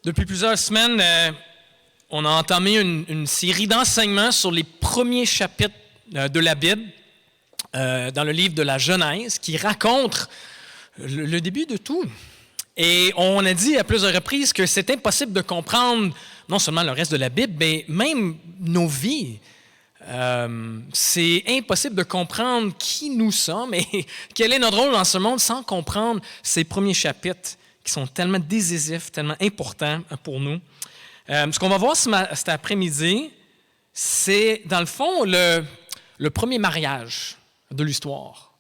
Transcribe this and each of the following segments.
Depuis plusieurs semaines, on a entamé une série d'enseignements sur les premiers chapitres de la Bible, dans le livre de la Genèse, qui raconte le début de tout. Et on a dit à plusieurs reprises que c'est impossible de comprendre non seulement le reste de la Bible, mais même nos vies. C'est impossible de comprendre qui nous sommes et quel est notre rôle dans ce monde sans comprendre ces premiers chapitres qui sont tellement décisifs, tellement importants pour nous. Ce qu'on va voir cet après-midi, c'est dans le fond le premier mariage de l'histoire.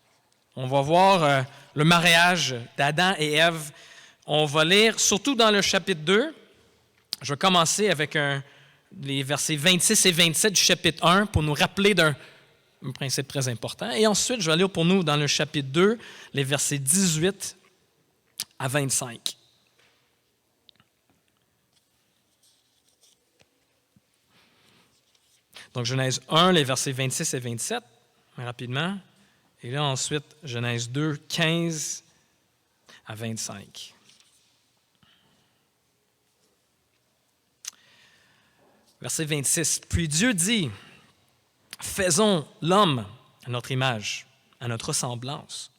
On va voir le mariage d'Adam et Ève. On va lire surtout dans le chapitre 2. Je vais commencer avec les versets 26 et 27 du chapitre 1 pour nous rappeler d'un principe très important. Et ensuite, je vais lire pour nous dans le chapitre 2, les versets 18 à 25. Donc, Genèse 1, les versets 26 et 27, rapidement. Et là, ensuite, Genèse 2, 15 à 25. Verset 26. Puis Dieu dit, « Faisons l'homme à notre image, à notre ressemblance,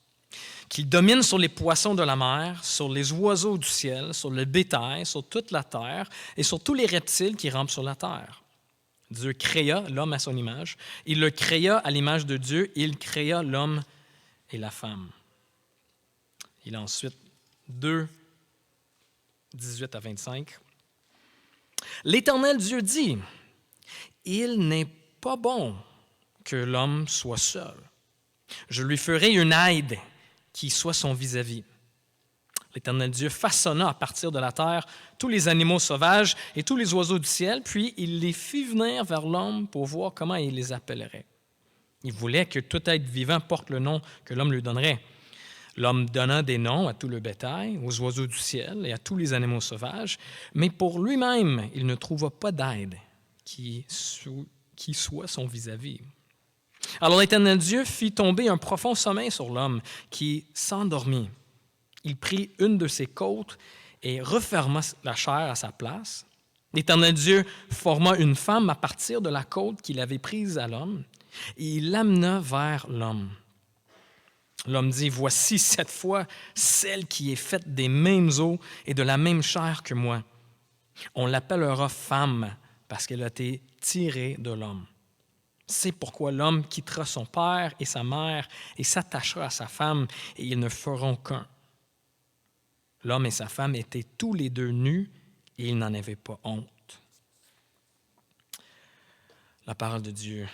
qu'il domine sur les poissons de la mer, sur les oiseaux du ciel, sur le bétail, sur toute la terre et sur tous les reptiles qui rampent sur la terre. » Dieu créa l'homme à son image. Il le créa à l'image de Dieu. Il créa l'homme et la femme. Il a ensuite 2, 18 à 25. L'Éternel Dieu dit, « Il n'est pas bon que l'homme soit seul. Je lui ferai une aide qui soit son vis-à-vis. » L'Éternel Dieu façonna à partir de la terre tous les animaux sauvages et tous les oiseaux du ciel, puis il les fit venir vers l'homme pour voir comment il les appellerait. Il voulait que tout être vivant porte le nom que l'homme lui donnerait. L'homme donna des noms à tout le bétail, aux oiseaux du ciel et à tous les animaux sauvages, mais pour lui-même, il ne trouva pas d'aide qui soit son vis-à-vis. Alors l'Éternel Dieu fit tomber un profond sommeil sur l'homme qui s'endormit. Il prit une de ses côtes et referma la chair à sa place. L'Éternel Dieu forma une femme à partir de la côte qu'il avait prise à l'homme, et il l'amena vers l'homme. L'homme dit, « Voici cette fois celle qui est faite des mêmes os et de la même chair que moi. On l'appellera femme parce qu'elle a été tirée de l'homme. C'est pourquoi l'homme quittera son père et sa mère et s'attachera à sa femme, et ils ne feront qu'un. L'homme et sa femme étaient tous les deux nus et ils n'en avaient pas honte. » La parole de Dieu.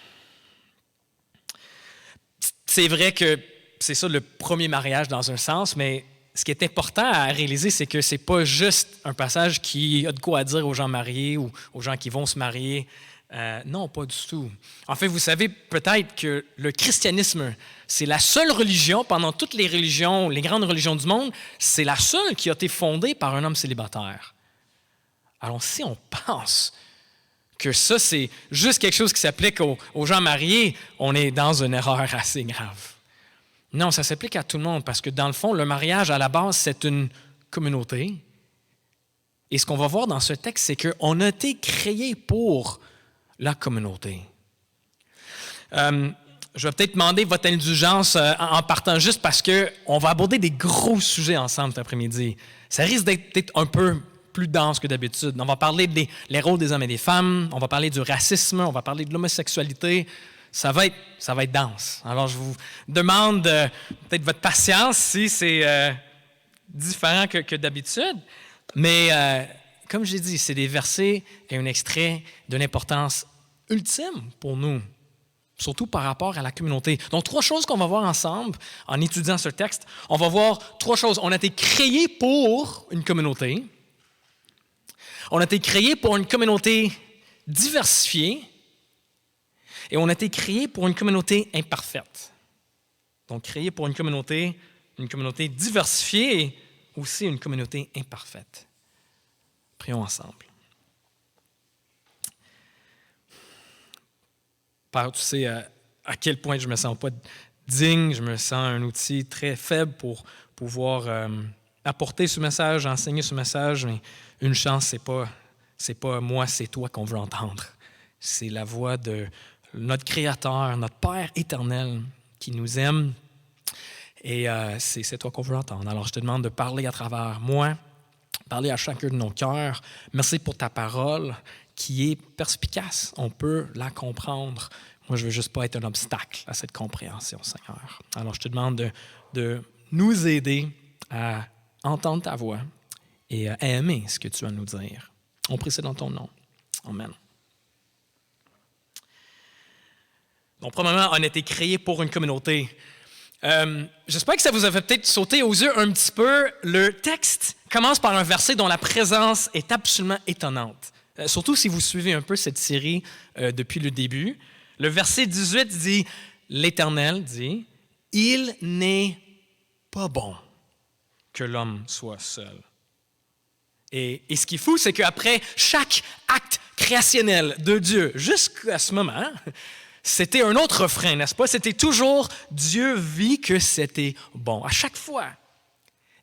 C'est vrai que c'est ça le premier mariage dans un sens, mais ce qui est important à réaliser, c'est que ce n'est pas juste un passage qui a de quoi à dire aux gens mariés ou aux gens qui vont se marier. Non, pas du tout. En fait, vous savez peut-être que le christianisme, c'est la seule religion, pendant toutes les religions, les grandes religions du monde, c'est la seule qui a été fondée par un homme célibataire. Alors si on pense que ça, c'est juste quelque chose qui s'applique aux gens mariés, on est dans une erreur assez grave. Non, ça s'applique à tout le monde parce que dans le fond, le mariage, à la base, c'est une communauté. Et ce qu'on va voir dans ce texte, c'est qu'on a été créé pour la communauté. Je vais peut-être demander votre indulgence en partant juste parce qu'on va aborder des gros sujets ensemble cet après-midi. Ça risque d'être peut-être un peu plus dense que d'habitude. On va parler des rôles des hommes et des femmes, on va parler du racisme, on va parler de l'homosexualité. Ça va être dense. Alors, je vous demande peut-être votre patience si c'est différent que d'habitude. Mais comme j'ai dit, c'est des versets et un extrait d'une importance ultime pour nous, surtout par rapport à la communauté. Donc, 3 choses qu'on va voir ensemble en étudiant ce texte. On va voir 3 choses. On a été créés pour une communauté. On a été créés pour une communauté diversifiée. Et on a été créé pour une communauté imparfaite. Donc, créé pour une communauté diversifiée et aussi une communauté imparfaite. Prions ensemble. Père, tu sais à quel point je ne me sens pas digne, je me sens un outil très faible pour pouvoir apporter ce message, enseigner ce message, mais une chance, c'est pas moi, c'est toi qu'on veut entendre. C'est la voix de notre Créateur, notre Père éternel qui nous aime. Et c'est toi qu'on veut entendre. Alors, je te demande de parler à travers moi, parler à chacun de nos cœurs. Merci pour ta parole qui est perspicace. On peut la comprendre. Moi, je ne veux juste pas être un obstacle à cette compréhension, Seigneur. Alors, je te demande de nous aider à entendre ta voix et à aimer ce que tu as à nous dire. On prie ça dans ton nom. Amen. Donc, premièrement, on a été créé pour une communauté. J'espère que ça vous a fait peut-être sauter aux yeux un petit peu. Le texte commence par un verset dont la présence est absolument étonnante. Surtout si vous suivez un peu cette série depuis le début. Le verset 18 dit, l'Éternel dit, « Il n'est pas bon que l'homme soit seul. » Et ce qui est fou, c'est qu'après chaque acte créationnel de Dieu, jusqu'à ce moment, c'était un autre refrain, n'est-ce pas? C'était toujours Dieu vit que c'était bon, à chaque fois.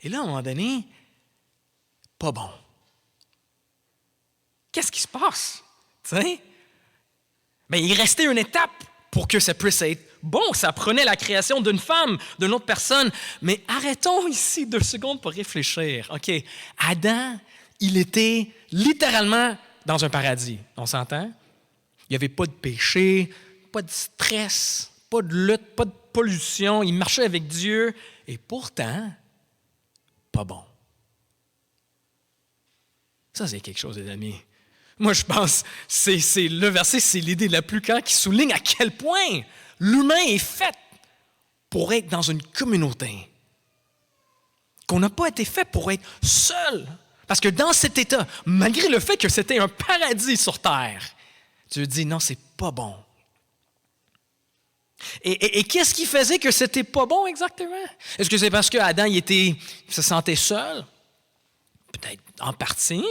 Et là, à un moment donné, pas bon. Qu'est-ce qui se passe? T'sais? Bien, il restait une étape pour que ça puisse être bon. Ça prenait la création d'une femme, d'une autre personne. Mais arrêtons ici 2 secondes pour réfléchir. OK, Adam, il était littéralement dans un paradis. On s'entend? Il n'y avait pas de péché, pas de stress, pas de lutte, pas de pollution. Il marchait avec Dieu. Et pourtant, pas bon. Ça, c'est quelque chose, les amis. Moi, je pense, c'est le verset, c'est l'idée la plus claire qui souligne à quel point l'humain est fait pour être dans une communauté. Qu'on n'a pas été fait pour être seul. Parce que dans cet état, malgré le fait que c'était un paradis sur terre, Dieu dit non, c'est pas bon. Et qu'est-ce qui faisait que c'était pas bon exactement? Est-ce que c'est parce qu'Adam il se sentait seul? Peut-être en partie.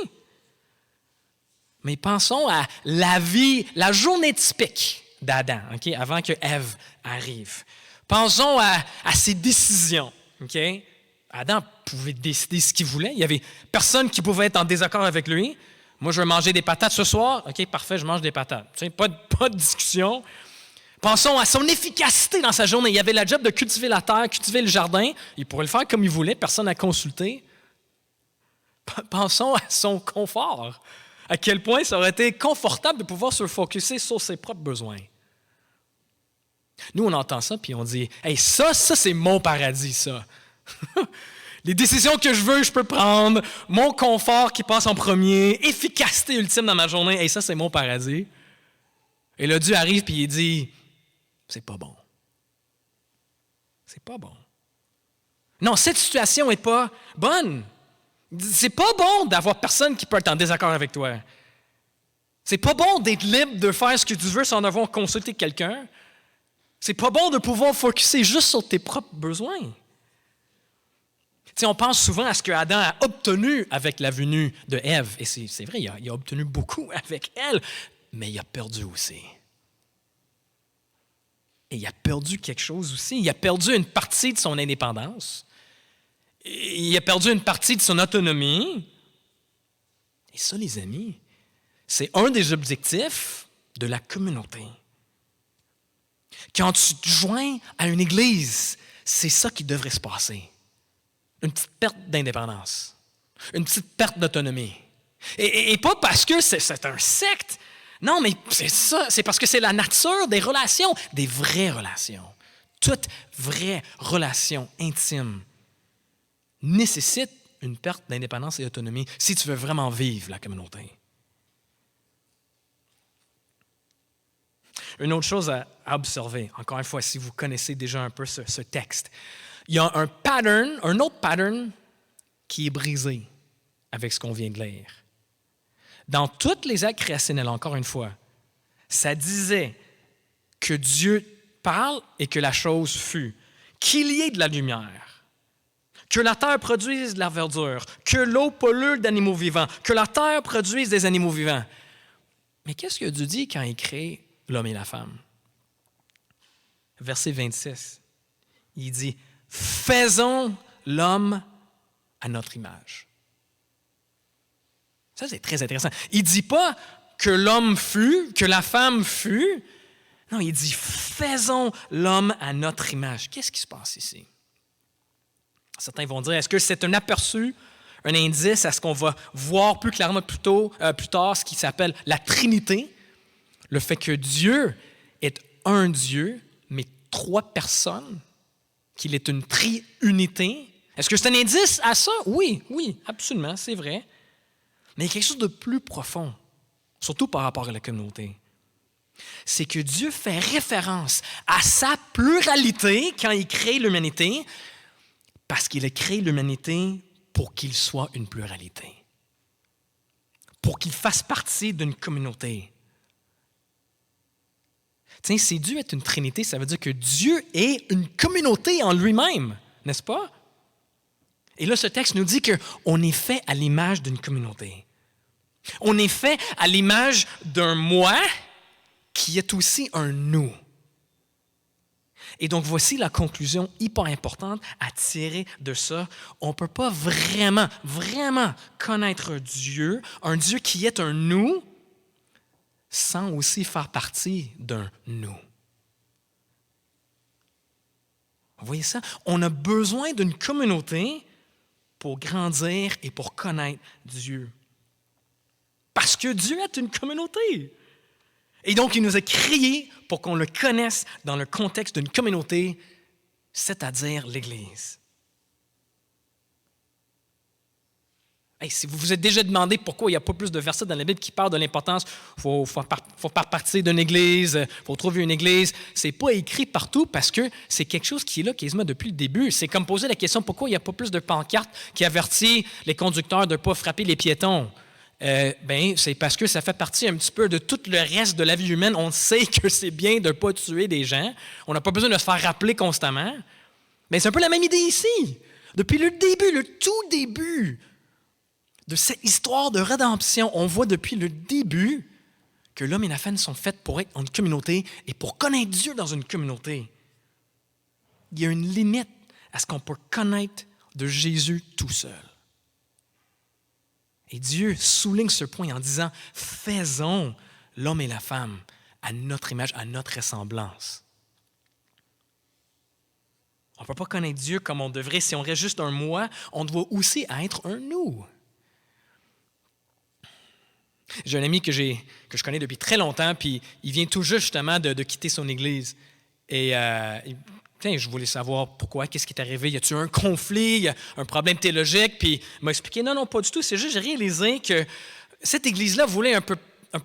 Mais pensons à la vie, la journée typique d'Adam, okay, avant que Ève arrive. Pensons à ses décisions. Okay? Adam pouvait décider ce qu'il voulait. Il n'y avait personne qui pouvait être en désaccord avec lui. Moi, je veux manger des patates ce soir. OK, parfait, je mange des patates. Tu sais, pas de discussion. Pensons à son efficacité dans sa journée. Il avait la job de cultiver la terre, cultiver le jardin. Il pourrait le faire comme il voulait, personne n'a consulté. Pensons à son confort. À quel point ça aurait été confortable de pouvoir se focusser sur ses propres besoins. Nous, on entend ça, puis on dit « Hey, ça, c'est mon paradis, ça. » Les décisions que je veux, je peux prendre. Mon confort qui passe en premier. Efficacité ultime dans ma journée. Hey, ça, c'est mon paradis. Et là, Dieu arrive, puis il dit « C'est pas bon. C'est pas bon. » Non, cette situation n'est pas bonne. C'est pas bon d'avoir personne qui peut être en désaccord avec toi. C'est pas bon d'être libre de faire ce que tu veux sans avoir consulté quelqu'un. C'est pas bon de pouvoir focusser juste sur tes propres besoins. Tu sais, on pense souvent à ce que Adam a obtenu avec la venue de Ève. Et c'est vrai, il a obtenu beaucoup avec elle, mais il a perdu aussi. Et il a perdu quelque chose aussi. Il a perdu une partie de son indépendance. Il a perdu une partie de son autonomie. Et ça, les amis, c'est un des objectifs de la communauté. Quand tu te joins à une église, c'est ça qui devrait se passer. Une petite perte d'indépendance, une petite perte d'autonomie. Et pas parce que c'est un secte. Non, mais c'est ça, c'est parce que c'est la nature des relations, des vraies relations. Toute vraie relation intime nécessite une perte d'indépendance et d'autonomie si tu veux vraiment vivre la communauté. Une autre chose à observer, encore une fois, si vous connaissez déjà un peu ce texte, il y a un autre pattern qui est brisé avec ce qu'on vient de lire. Dans toutes les actes créationnels, encore une fois, ça disait que Dieu parle et que la chose fut, qu'il y ait de la lumière, que la terre produise de la verdure, que l'eau pollue d'animaux vivants, que la terre produise des animaux vivants. Mais qu'est-ce que Dieu dit quand il crée l'homme et la femme? Verset 26, il dit « Faisons l'homme à notre image. Ça, c'est très intéressant. Il ne dit pas que l'homme fut, que la femme fut. Non, il dit « faisons l'homme à notre image ». Qu'est-ce qui se passe ici? Certains vont dire, est-ce que c'est un aperçu, un indice à ce qu'on va voir plus clairement plus tard, ce qui s'appelle la Trinité, le fait que Dieu est un Dieu, mais 3 personnes, qu'il est une triunité. Est-ce que c'est un indice à ça? Oui, absolument, c'est vrai. Mais il y a quelque chose de plus profond, surtout par rapport à la communauté. C'est que Dieu fait référence à sa pluralité quand il crée l'humanité, parce qu'il a créé l'humanité pour qu'il soit une pluralité, pour qu'il fasse partie d'une communauté. Tiens, si Dieu est une trinité, ça veut dire que Dieu est une communauté en lui-même, n'est-ce pas? Et là, ce texte nous dit qu'on est fait à l'image d'une communauté. On est fait à l'image d'un moi qui est aussi un nous. Et donc, voici la conclusion hyper importante à tirer de ça. On ne peut pas vraiment connaître Dieu, un Dieu qui est un nous, sans aussi faire partie d'un nous. Vous voyez ça? On a besoin d'une communauté pour grandir et pour connaître Dieu. Parce que Dieu est une communauté. Et donc, il nous a créés pour qu'on le connaisse dans le contexte d'une communauté, c'est-à-dire l'Église. Hey, si vous vous êtes déjà demandé pourquoi il n'y a pas plus de versets dans la Bible qui parlent de l'importance, il faut faire partie d'une Église, il faut trouver une Église, ce n'est pas écrit partout parce que c'est quelque chose qui est là quasiment depuis le début. C'est comme poser la question pourquoi il n'y a pas plus de pancartes qui avertissent les conducteurs de ne pas frapper les piétons. C'est parce que ça fait partie un petit peu de tout le reste de la vie humaine. On sait que c'est bien de ne pas tuer des gens. On n'a pas besoin de se faire rappeler constamment. Mais c'est un peu la même idée ici. Depuis le début, le tout début de cette histoire de rédemption, on voit depuis le début que l'homme et la femme sont faits pour être en communauté et pour connaître Dieu dans une communauté. Il y a une limite à ce qu'on peut connaître de Jésus tout seul. Et Dieu souligne ce point en disant « Faisons l'homme et la femme à notre image, à notre ressemblance. » On ne peut pas connaître Dieu comme on devrait. Si on reste juste un moi, on doit aussi être un nous. J'ai un ami que je connais depuis très longtemps, puis il vient tout juste justement de quitter son église. Et je voulais savoir pourquoi, qu'est-ce qui est arrivé, y a-t-il un conflit, y a un problème théologique, puis il m'a expliqué non, pas du tout, c'est juste j'ai réalisé que cette église-là voulait un peu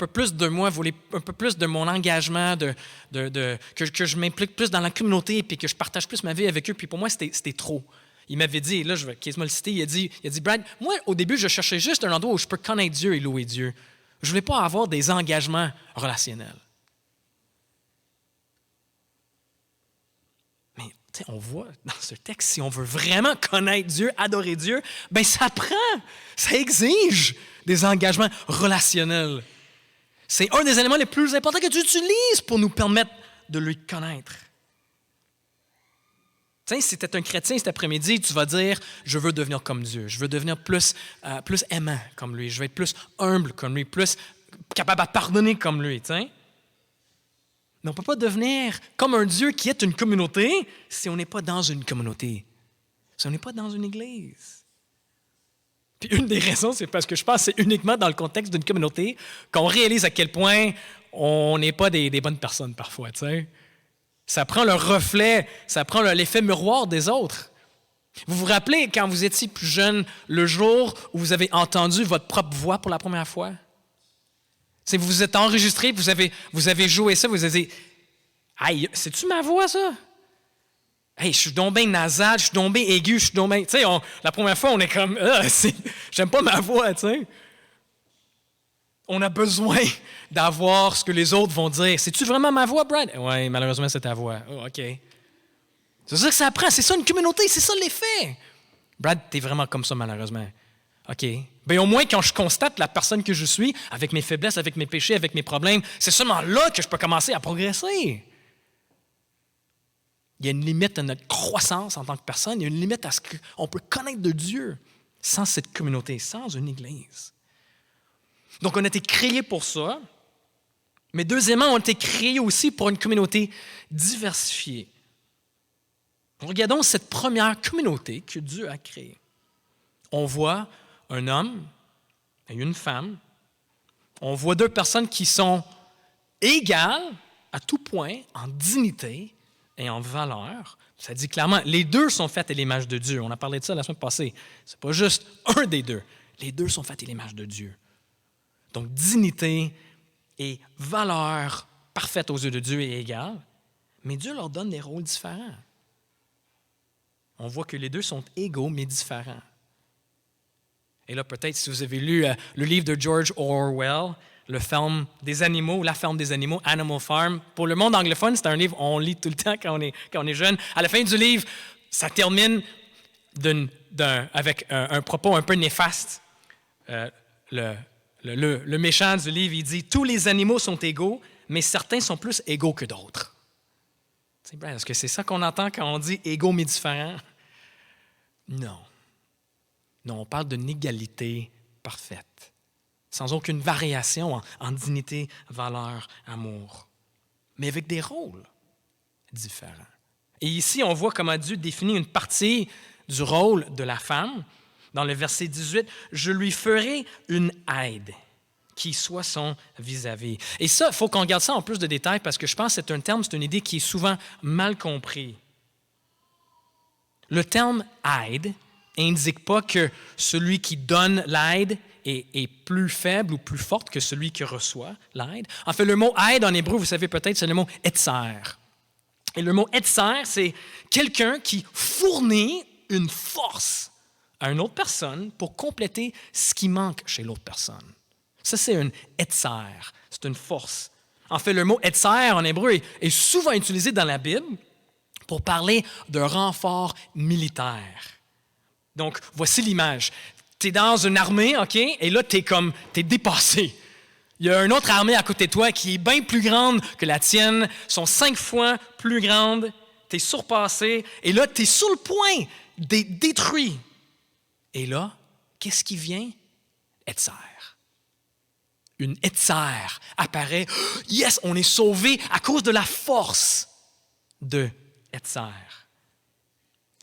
plus de moi, voulait un peu plus de mon engagement, que je m'implique plus dans la communauté, puis que je partage plus ma vie avec eux, puis pour moi, c'était trop. Il m'avait dit, et là, je vais quasiment le citer, il a dit, Brad, moi, au début, je cherchais juste un endroit où je peux connaître Dieu et louer Dieu. Je ne voulais pas avoir des engagements relationnels. Mais on voit dans ce texte, si on veut vraiment connaître Dieu, adorer Dieu, bien ça exige des engagements relationnels. C'est un des éléments les plus importants que tu utilises pour nous permettre de le connaître. Si tu es un chrétien cet après-midi, tu vas dire « Je veux devenir comme Dieu, je veux devenir plus aimant comme lui, je veux être plus humble comme lui, plus capable de pardonner comme lui. » Mais on ne peut pas devenir comme un Dieu qui est une communauté si on n'est pas dans une communauté, si on n'est pas dans une église. Puis une des raisons, c'est parce que je pense que c'est uniquement dans le contexte d'une communauté qu'on réalise à quel point on n'est pas des bonnes personnes parfois, Ça prend le reflet, ça prend l'effet miroir des autres. Vous vous rappelez quand vous étiez plus jeune, le jour où vous avez entendu votre propre voix pour la première fois? Vous vous êtes enregistré, vous avez joué ça, vous avez dit « Hey, c'est-tu ma voix, ça? Hey, je suis donc bien nasal, je suis donc bien aigu, je suis donc bien... » la première fois, on est comme « J'aime pas ma voix, On a besoin d'avoir ce que les autres vont dire. C'est-tu vraiment ma voix, Brad? Oui, malheureusement, c'est ta voix. Oh, OK. C'est ça que ça apprend. C'est ça une communauté, c'est ça l'effet. Brad, t'es vraiment comme ça, malheureusement. OK. Bien, au moins, quand je constate la personne que je suis, avec mes faiblesses, avec mes péchés, avec mes problèmes, c'est seulement là que je peux commencer à progresser. Il y a une limite à notre croissance en tant que personne. Il y a une limite à ce qu'on peut connaître de Dieu. sans cette communauté, sans une Église. Donc, on a été créés pour ça, mais deuxièmement, on a été créés aussi pour une communauté diversifiée. Regardons cette première communauté que Dieu a créée. On voit un homme et une femme. On voit deux personnes qui sont égales à tout point en dignité et en valeur. Ça dit clairement, les deux sont faits à l'image de Dieu. On a parlé de ça la semaine passée. Ce n'est pas juste un des deux. Les deux sont faits à l'image de Dieu. Donc, dignité et valeur parfaite aux yeux de Dieu et égale, mais Dieu leur donne des rôles différents. On voit que les deux sont égaux, mais différents. Et là, peut-être, si vous avez lu le livre de George Orwell, Le ferme des animaux, ou La ferme des animaux, Animal Farm, pour le monde anglophone, c'est un livre qu'on lit tout le temps quand on est jeune. À la fin du livre, ça termine avec un propos un peu néfaste. Le méchant du livre, il dit « Tous les animaux sont égaux, mais certains sont plus égaux que d'autres. » Est-ce que c'est ça qu'on entend quand on dit « égaux mais différents » ? Non. Non, on parle d'une égalité parfaite, sans aucune variation en dignité, valeur, amour, mais avec des rôles différents. Et ici, on voit comment Dieu définit une partie du rôle de la femme. Dans le verset 18, « Je lui ferai une aide qui soit son vis-à-vis. » Et ça, il faut qu'on regarde ça en plus de détails parce que je pense que c'est un terme, c'est une idée qui est souvent mal comprise. Le terme « aide » n'indique pas que celui qui donne l'aide est plus faible ou plus forte que celui qui reçoit l'aide. En fait, le mot « aide » en hébreu, vous savez peut-être, c'est le mot « etzer ». Et le mot « etzer », c'est quelqu'un qui fournit une force à une autre personne pour compléter ce qui manque chez l'autre personne. Ça, c'est une etzer, c'est une force. En fait, le mot etzer en hébreu est souvent utilisé dans la Bible pour parler d'un renfort militaire. Donc, voici l'image. Tu es dans une armée, OK, et là, tu es dépassé. Il y a une autre armée à côté de toi qui est bien plus grande que la tienne, sont 5 fois plus grande, tu es surpassé, et là, tu es sur le point d'être détruit. Et là, qu'est-ce qui vient? Etzer. Une etzer apparaît. Yes, on est sauvé à cause de la force de etzer.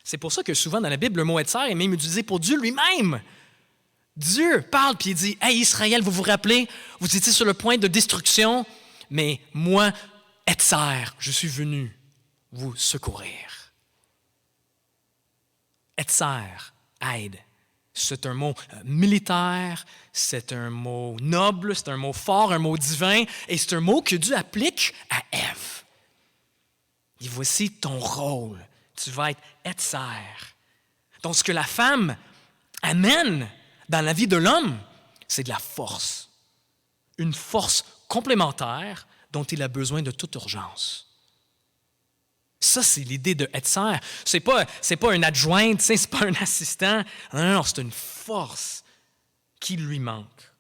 C'est pour ça que souvent dans la Bible, le mot etzer est même utilisé pour Dieu lui-même. Dieu parle puis il dit « Hey Israël, vous vous rappelez, vous étiez sur le point de destruction, mais moi, etzer, je suis venu vous secourir. » Etzer, aide. C'est un mot militaire, c'est un mot noble, c'est un mot fort, un mot divin, et c'est un mot que Dieu applique à Ève. Et voici ton rôle. Tu vas être etzer. Donc, ce que la femme amène dans la vie de l'homme, c'est de la force. Une force complémentaire dont il a besoin de toute urgence. Ça, c'est l'idée de etzer. C'est pas une adjointe, c'est pas un assistant. Non, c'est une force qui lui manque.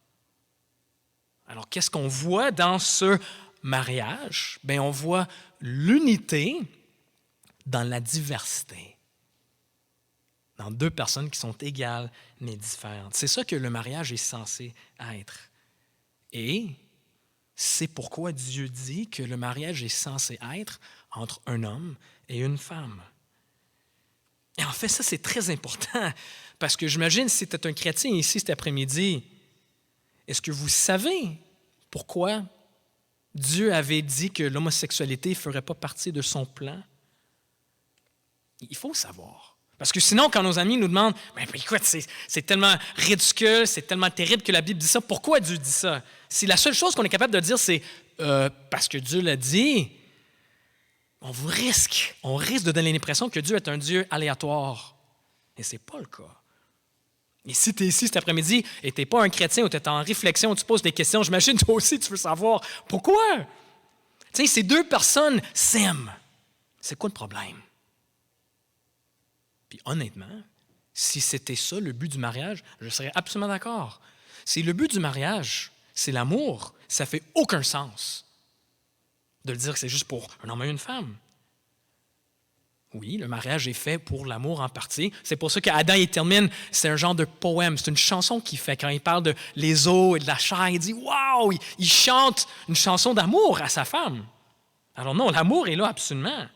Alors, qu'est-ce qu'on voit dans ce mariage? Bien, on voit l'unité dans la diversité. Dans deux personnes qui sont égales mais différentes. C'est ça que le mariage est censé être. Et c'est pourquoi Dieu dit que le mariage est censé être entre un homme et une femme. Et en fait, ça, c'est très important parce que j'imagine si tu es un chrétien ici cet après-midi, est-ce que vous savez pourquoi Dieu avait dit que l'homosexualité ne ferait pas partie de son plan? Il faut savoir. Parce que sinon, quand nos amis nous demandent « Mais écoute, c'est tellement ridicule, c'est tellement terrible que la Bible dit ça, pourquoi Dieu dit ça? » Si la seule chose qu'on est capable de dire, c'est « Parce que Dieu l'a dit », on risque de donner l'impression que Dieu est un Dieu aléatoire. Et ce n'est pas le cas. Et si tu es ici cet après-midi et tu n'es pas un chrétien ou tu es en réflexion, tu poses des questions, j'imagine toi aussi tu veux savoir pourquoi. Tu sais, ces deux personnes s'aiment. C'est quoi le problème? Puis honnêtement, si c'était ça le but du mariage, je serais absolument d'accord. Si le but du mariage, c'est l'amour, ça ne fait aucun sens de le dire que c'est juste pour un homme et une femme. Oui, le mariage est fait pour l'amour en partie. C'est pour ça qu'Adam, il termine, c'est un genre de poème, c'est une chanson qu'il fait. Quand il parle de les os et de la chair, il dit « Wow! » Il chante une chanson d'amour à sa femme. Alors non, l'amour est là absolument.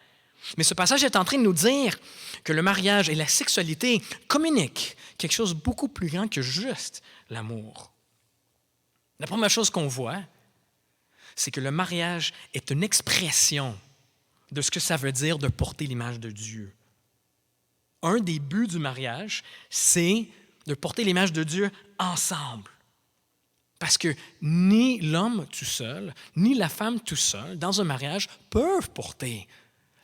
Mais ce passage est en train de nous dire que le mariage et la sexualité communiquent quelque chose de beaucoup plus grand que juste l'amour. La première chose qu'on voit, c'est que le mariage est une expression de ce que ça veut dire de porter l'image de Dieu. Un des buts du mariage, c'est de porter l'image de Dieu ensemble. Parce que ni l'homme tout seul, ni la femme tout seul, dans un mariage, peuvent porter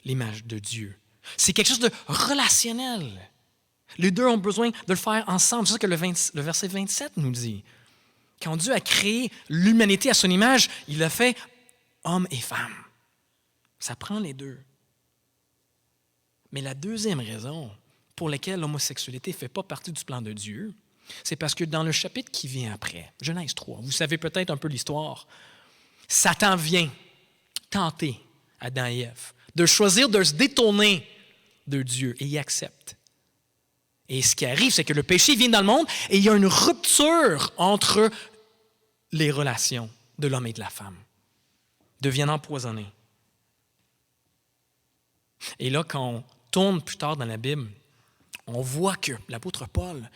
l'image de Dieu. C'est quelque chose de relationnel. Les deux ont besoin de le faire ensemble. C'est ça que le verset 27 nous dit. Quand Dieu a créé l'humanité à son image, il l'a fait homme et femme. Ça prend les deux. Mais la deuxième raison pour laquelle l'homosexualité ne fait pas partie du plan de Dieu, c'est parce que dans le chapitre qui vient après, Genèse 3, vous savez peut-être un peu l'histoire, Satan vient tenter Adam et Ève de choisir de se détourner de Dieu et il accepte. Et ce qui arrive, c'est que le péché vient dans le monde et il y a une rupture entre les relations de l'homme et de la femme. Ils deviennent empoisonnés. Et là, quand on tourne plus tard dans la Bible, on voit que l'apôtre Paul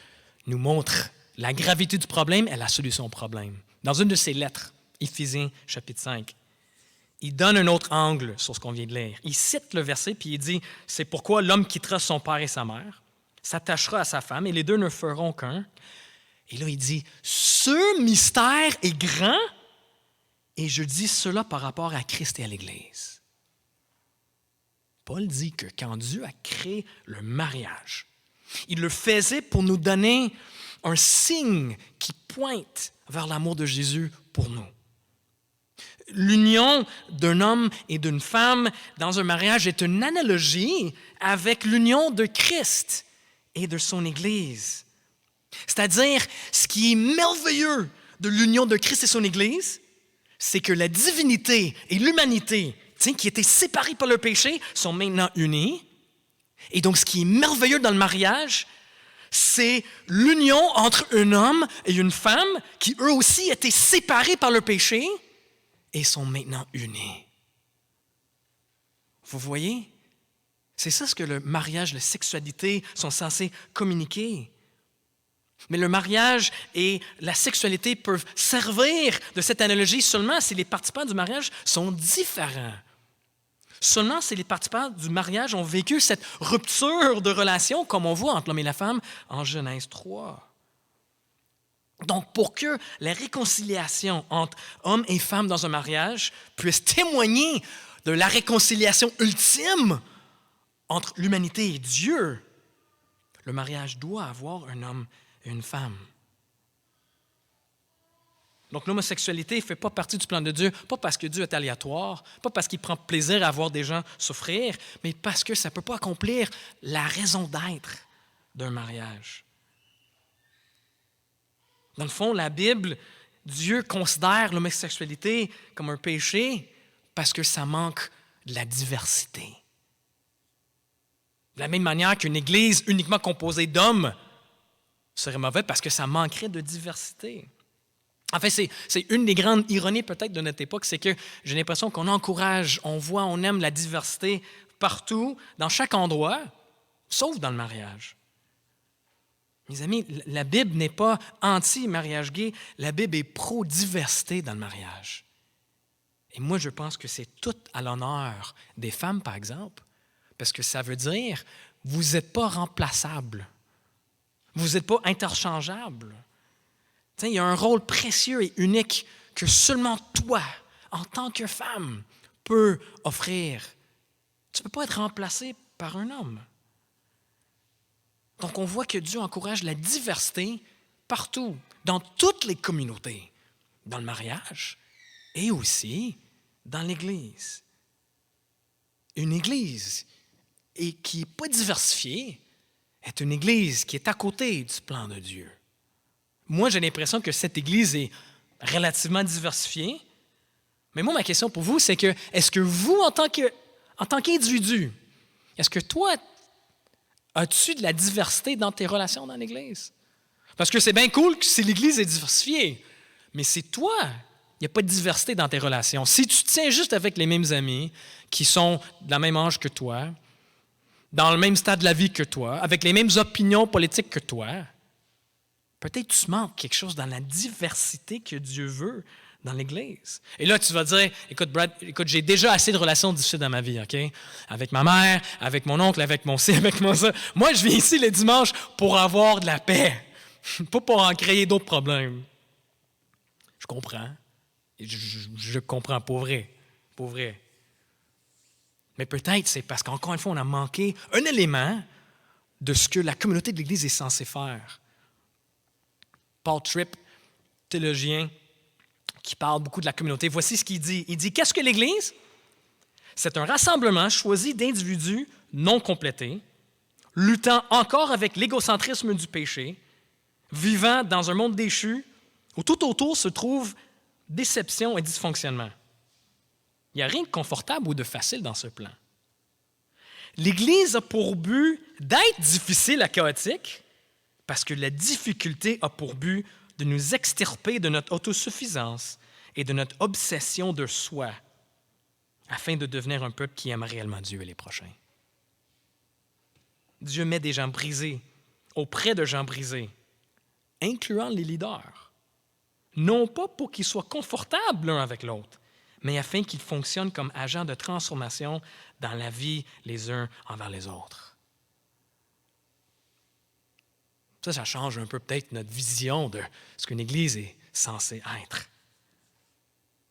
nous montre la gravité du problème et la solution au problème. Dans une de ses lettres, Éphésiens chapitre 5, il donne un autre angle sur ce qu'on vient de lire. Il cite le verset puis il dit « C'est pourquoi l'homme quittera son père et sa mère, s'attachera à sa femme et les deux ne feront qu'un. » Et là, il dit « Ce mystère est grand et je dis cela par rapport à Christ et à l'Église. » Paul dit que quand Dieu a créé le mariage, il le faisait pour nous donner un signe qui pointe vers l'amour de Jésus pour nous. L'union d'un homme et d'une femme dans un mariage est une analogie avec l'union de Christ et de son Église. C'est-à-dire, ce qui est merveilleux de l'union de Christ et son Église, c'est que la divinité et l'humanité, qui étaient séparées par le péché, sont maintenant unies. Et donc, ce qui est merveilleux dans le mariage, c'est l'union entre un homme et une femme qui, eux aussi, étaient séparés par le péché et sont maintenant unis. Vous voyez? C'est ça ce que le mariage, la sexualité sont censés communiquer. Mais le mariage et la sexualité peuvent servir de cette analogie seulement si les participants du mariage sont différents. Seulement si les participants du mariage ont vécu cette rupture de relation, comme on voit entre l'homme et la femme en Genèse 3. Donc, pour que la réconciliation entre homme et femme dans un mariage puisse témoigner de la réconciliation ultime entre l'humanité et Dieu, le mariage doit avoir un homme et une femme. Donc, l'homosexualité ne fait pas partie du plan de Dieu, pas parce que Dieu est aléatoire, pas parce qu'il prend plaisir à voir des gens souffrir, mais parce que ça ne peut pas accomplir la raison d'être d'un mariage. Dans le fond, la Bible, Dieu considère l'homosexualité comme un péché parce que ça manque de la diversité. De la même manière qu'une Église uniquement composée d'hommes serait mauvaise parce que ça manquerait de diversité. En fait, c'est une des grandes ironies peut-être de notre époque, c'est que j'ai l'impression qu'on encourage, on voit, on aime la diversité partout, dans chaque endroit, sauf dans le mariage. Mes amis, la Bible n'est pas anti-mariage gay, la Bible est pro-diversité dans le mariage. Et moi, je pense que c'est tout à l'honneur des femmes, par exemple, parce que ça veut dire, vous n'êtes pas remplaçables, vous n'êtes pas interchangeables. Il y a un rôle précieux et unique que seulement toi, en tant que femme, peux offrir. Tu ne peux pas être remplacé par un homme. Donc, on voit que Dieu encourage la diversité partout, dans toutes les communautés, dans le mariage et aussi dans l'Église. Une Église qui n'est pas diversifiée est une Église qui est à côté du plan de Dieu. Moi, j'ai l'impression que cette Église est relativement diversifiée. Mais moi, ma question pour vous, c'est que est-ce que vous, en tant qu'individu, Est-ce que toi, as-tu de la diversité dans tes relations dans l'Église? Parce que c'est bien cool si l'Église est diversifiée, mais c'est toi. Il n'y a pas de diversité dans tes relations. Si tu te tiens juste avec les mêmes amis qui sont de la même âge que toi, dans le même stade de la vie que toi, avec les mêmes opinions politiques que toi, peut-être tu manques quelque chose dans la diversité que Dieu veut dans l'Église. Et là, tu vas dire, écoute, Brad, j'ai déjà assez de relations difficiles dans ma vie, OK? Avec ma mère, avec mon oncle, avec mon ci, avec mon ça. Moi, je viens ici les dimanches pour avoir de la paix, pas pour en créer d'autres problèmes. Je comprends. Je comprends, pour vrai. Pour vrai. Mais peut-être c'est parce qu'encore une fois, on a manqué un élément de ce que la communauté de l'Église est censée faire. Paul Tripp, théologien, qui parle beaucoup de la communauté, voici ce qu'il dit. Il dit, qu'est-ce que l'Église? C'est un rassemblement choisi d'individus non complétés, luttant encore avec l'égocentrisme du péché, vivant dans un monde déchu où tout autour se trouve déception et dysfonctionnement. Il n'y a rien de confortable ou de facile dans ce plan. L'Église a pour but d'être difficile à chaotique parce que la difficulté a pour but de nous extirper de notre autosuffisance et de notre obsession de soi afin de devenir un peuple qui aime réellement Dieu et les prochains. Dieu met des gens brisés auprès de gens brisés, incluant les leaders, non pas pour qu'ils soient confortables l'un avec l'autre, mais afin qu'ils fonctionnent comme agents de transformation dans la vie les uns envers les autres. Ça change un peu peut-être notre vision de ce qu'une Église est censée être.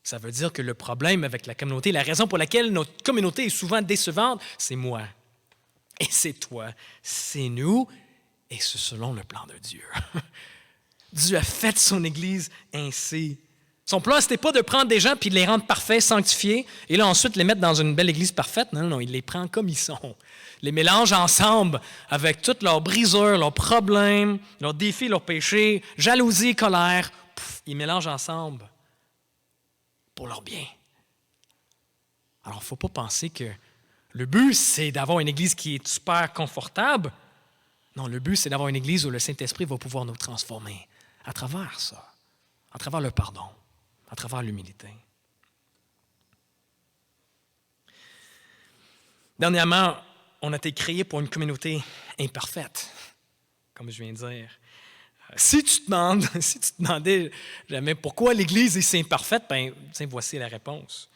Ça veut dire que le problème avec la communauté, la raison pour laquelle notre communauté est souvent décevante, c'est moi. Et c'est toi. C'est nous. Et c'est selon le plan de Dieu. Dieu a fait son Église ainsi. Son plan, ce n'était pas de prendre des gens puis de les rendre parfaits, sanctifiés, et là ensuite les mettre dans une belle Église parfaite. Non, non, il les prend comme ils sont. Les mélange ensemble avec toutes leurs brisures, leurs problèmes, leurs défis, leurs péchés, jalousie, colère. Ils mélangent ensemble pour leur bien. Alors, il ne faut pas penser que le but, c'est d'avoir une Église qui est super confortable. Non, le but, c'est d'avoir une Église où le Saint-Esprit va pouvoir nous transformer à travers ça, à travers le pardon, à travers l'humilité. Dernièrement, on a été créé pour une communauté imparfaite, comme je viens de dire. Si tu te demandais jamais pourquoi l'Église est si imparfaite, ben, voici la réponse.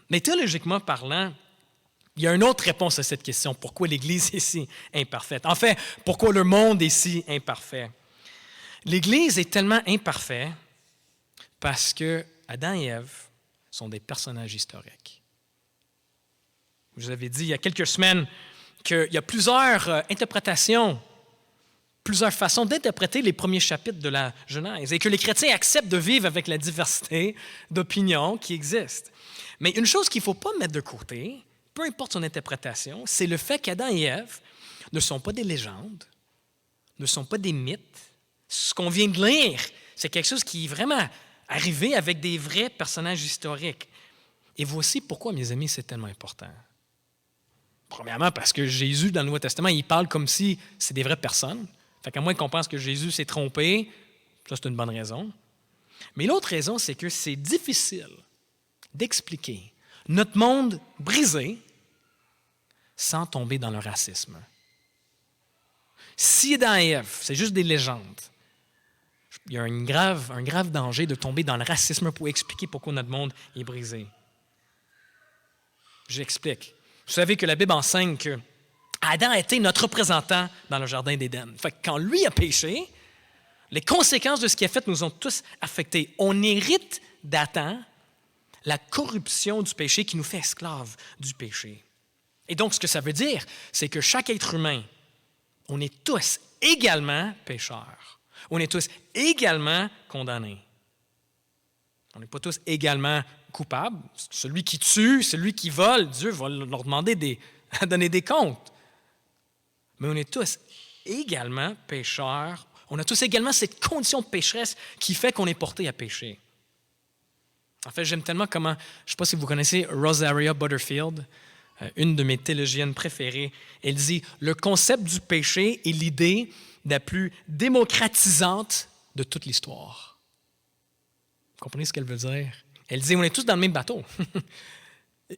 Mais théologiquement parlant, il y a une autre réponse à cette question. Pourquoi l'Église est si imparfaite? En fait, pourquoi le monde est si imparfait? L'Église est tellement imparfaite parce que Adam et Ève sont des personnages historiques. Je vous avais dit il y a quelques semaines qu'il y a plusieurs interprétations, plusieurs façons d'interpréter les premiers chapitres de la Genèse et que les chrétiens acceptent de vivre avec la diversité d'opinions qui existe. Mais une chose qu'il ne faut pas mettre de côté, peu importe son interprétation, c'est le fait qu'Adam et Ève ne sont pas des légendes, ne sont pas des mythes. Ce qu'on vient de lire, c'est quelque chose qui est vraiment arrivé avec des vrais personnages historiques. Et voici pourquoi, mes amis, c'est tellement important. Premièrement, parce que Jésus, dans le Nouveau Testament, il parle comme si c'est des vraies personnes. Fait qu'à moins qu'on pense que Jésus s'est trompé, ça, c'est une bonne raison. Mais l'autre raison, c'est que c'est difficile d'expliquer notre monde brisé sans tomber dans le racisme. Si Adam et Ève, c'est juste des légendes, il y a un grave danger de tomber dans le racisme pour expliquer pourquoi notre monde est brisé. J'explique. Vous savez que la Bible enseigne que Adam a été notre représentant dans le jardin d'Éden. Fait que quand lui a péché, les conséquences de ce qu'il a fait nous ont tous affectés. On hérite d'Adam la corruption du péché qui nous fait esclaves du péché. Et donc, ce que ça veut dire, c'est que chaque être humain, on est tous également pécheurs. On est tous également condamnés. On n'est pas tous également coupables. Celui qui tue, celui qui vole, Dieu va leur demander à donner des comptes. Mais on est tous également pécheurs. On a tous également cette condition pécheresse qui fait qu'on est porté à pécher. En fait, j'aime tellement comment, je ne sais pas si vous connaissez Rosaria Butterfield. une de mes théologiennes préférées. Elle dit « Le concept du péché est l'idée la plus démocratisante de toute l'histoire. » Vous comprenez ce qu'elle veut dire? Elle dit « On est tous dans le même bateau. »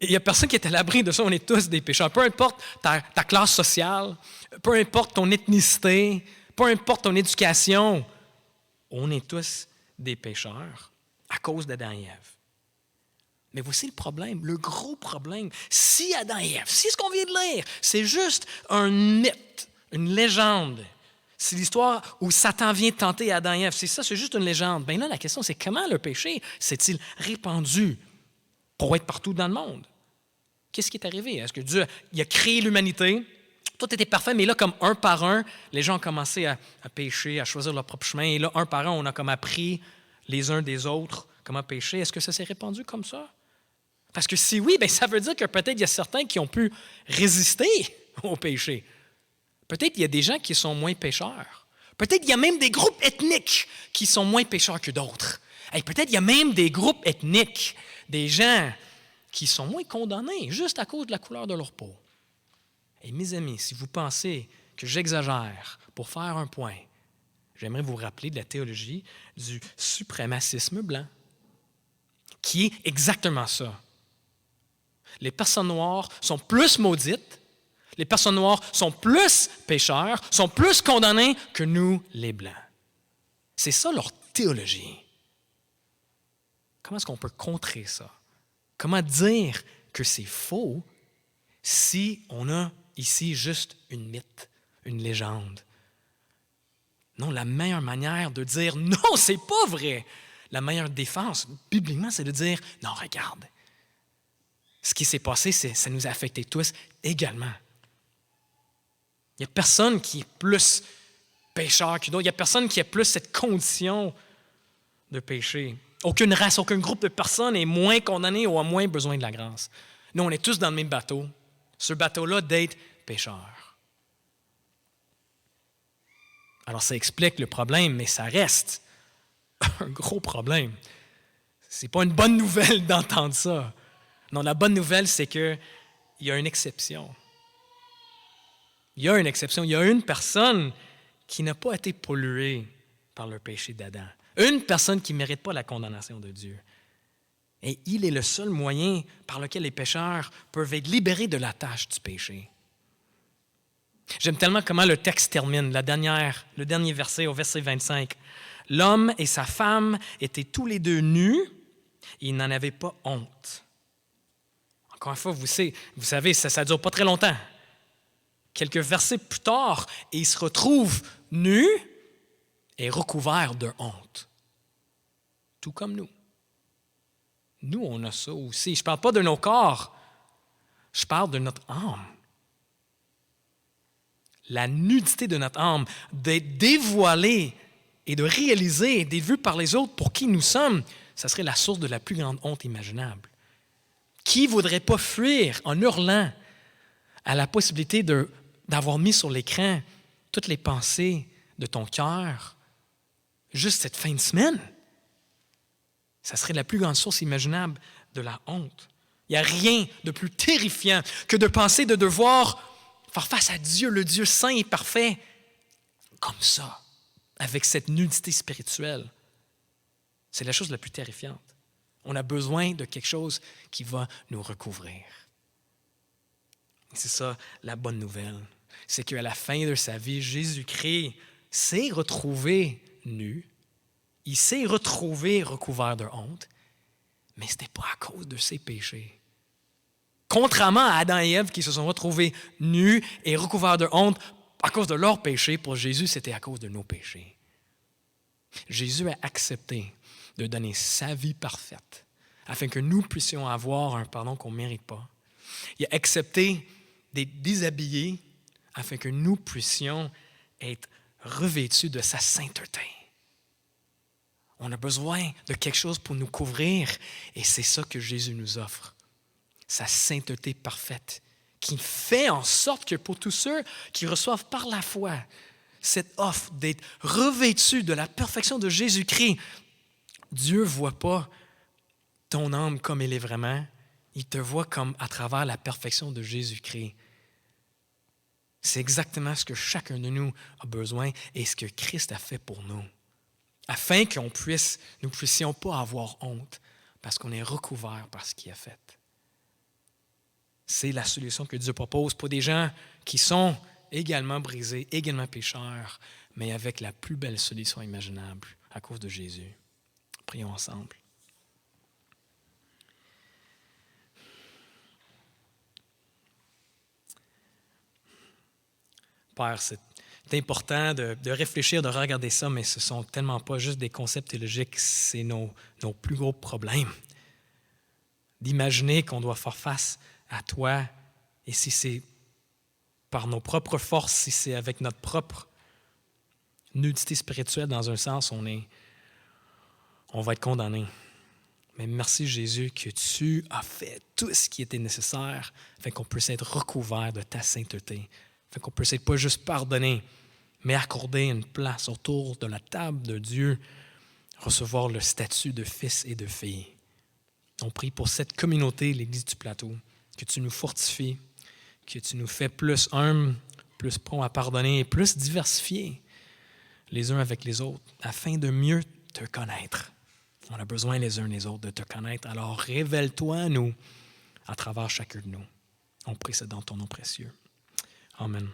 Il n'y a personne qui est à l'abri de ça. On est tous des pécheurs. Peu importe ta classe sociale, peu importe ton ethnicité, peu importe ton éducation, on est tous des pécheurs à cause d'Adam et Ève. Mais voici le problème, le gros problème. Si Adam et Ève, si ce qu'on vient de lire, c'est juste un mythe, une légende, c'est l'histoire où Satan vient tenter Adam et Ève, c'est ça, c'est juste une légende. Bien là, la question, c'est comment le péché s'est-il répandu pour être partout dans le monde? Qu'est-ce qui est arrivé? Est-ce que Dieu il a créé l'humanité? Tout était parfait, mais là, comme un par un, les gens ont commencé à pécher, à choisir leur propre chemin. Et là, un par un, on a comme appris les uns des autres comment pécher. Est-ce que ça s'est répandu comme ça? Parce que si oui, bien, ça veut dire que peut-être il y a certains qui ont pu résister au péché. Peut-être il y a des gens qui sont moins pécheurs. Peut-être il y a même des groupes ethniques qui sont moins pécheurs que d'autres. Et peut-être il y a même des groupes ethniques, des gens qui sont moins condamnés juste à cause de la couleur de leur peau. Et mes amis, si vous pensez que j'exagère pour faire un point, j'aimerais vous rappeler de la théologie du suprémacisme blanc, qui est exactement ça. Les personnes noires sont plus maudites, les personnes noires sont plus pécheurs, sont plus condamnées que nous, les Blancs. C'est ça leur théologie. Comment est-ce qu'on peut contrer ça? Comment dire que c'est faux si on a ici juste une mythe, une légende? Non, la meilleure manière de dire « non, c'est pas vrai », la meilleure défense, bibliquement, c'est de dire « non, regarde, ce qui s'est passé, ça nous a affectés tous également. » Il n'y a personne qui est plus pécheur que d'autres. Il n'y a personne qui a plus cette condition de péché. Aucune race, aucun groupe de personnes est moins condamné ou a moins besoin de la grâce. Nous, on est tous dans le même bateau. Ce bateau-là d'être pécheur. Alors, ça explique le problème, mais ça reste un gros problème. Ce n'est pas une bonne nouvelle d'entendre ça. Non, la bonne nouvelle, c'est qu'il y a une exception. Il y a une exception. Il y a une personne qui n'a pas été polluée par le péché d'Adam. Une personne qui ne mérite pas la condamnation de Dieu. Et il est le seul moyen par lequel les pécheurs peuvent être libérés de la tâche du péché. J'aime tellement comment le texte termine, le dernier verset, au verset 25. « L'homme et sa femme étaient tous les deux nus, et ils n'en avaient pas honte. » Encore une fois, vous savez, ça ne dure pas très longtemps. Quelques versets plus tard, et ils se retrouvent nus et recouverts de honte. Tout comme nous. Nous, on a ça aussi. Je ne parle pas de nos corps, je parle de notre âme. La nudité de notre âme, d'être dévoilée et de réaliser, d'être vu par les autres pour qui nous sommes, ça serait la source de la plus grande honte imaginable. Qui ne voudrait pas fuir en hurlant à la possibilité d'avoir mis sur l'écran toutes les pensées de ton cœur juste cette fin de semaine? Ça serait la plus grande source imaginable de la honte. Il n'y a rien de plus terrifiant que de penser de devoir faire face à Dieu, le Dieu saint et parfait, comme ça, avec cette nudité spirituelle. C'est la chose la plus terrifiante. On a besoin de quelque chose qui va nous recouvrir. Et c'est ça la bonne nouvelle. C'est qu'à la fin de sa vie, Jésus-Christ s'est retrouvé nu. Il s'est retrouvé recouvert de honte, mais ce n'était pas à cause de ses péchés. Contrairement à Adam et Ève qui se sont retrouvés nus et recouverts de honte à cause de leurs péchés, pour Jésus, c'était à cause de nos péchés. Jésus a accepté de donner sa vie parfaite afin que nous puissions avoir un pardon qu'on ne mérite pas. Il a accepté d'être déshabillé afin que nous puissions être revêtus de sa sainteté. On a besoin de quelque chose pour nous couvrir et c'est ça que Jésus nous offre. Sa sainteté parfaite qui fait en sorte que pour tous ceux qui reçoivent par la foi cette offre d'être revêtus de la perfection de Jésus-Christ, Dieu ne voit pas ton âme comme elle est vraiment. Il te voit comme à travers la perfection de Jésus-Christ. C'est exactement ce que chacun de nous a besoin et ce que Christ a fait pour nous. Afin nous ne puissions pas avoir honte parce qu'on est recouvert par ce qu'il a fait. C'est la solution que Dieu propose pour des gens qui sont également brisés, également pécheurs, mais avec la plus belle solution imaginable à cause de Jésus. Prions ensemble. Père, c'est important de réfléchir, de regarder ça, mais ce ne sont tellement pas juste des concepts théologiques, c'est nos plus gros problèmes. D'imaginer qu'on doit faire face à toi, et si c'est par nos propres forces, si c'est avec notre propre nudité spirituelle, dans un sens, on va être condamné. Mais merci Jésus que tu as fait tout ce qui était nécessaire afin qu'on puisse être recouvert de ta sainteté, afin qu'on puisse être pas juste pardonné, mais accorder une place autour de la table de Dieu, recevoir le statut de fils et de fille. On prie pour cette communauté, l'Église du Plateau, que tu nous fortifies, que tu nous fais plus humbles, plus prompts à pardonner et plus diversifiés les uns avec les autres, afin de mieux te connaître. On a besoin les uns les autres de te connaître. Alors révèle-toi à nous à travers chacun de nous. On prie ça dans ton nom précieux. Amen.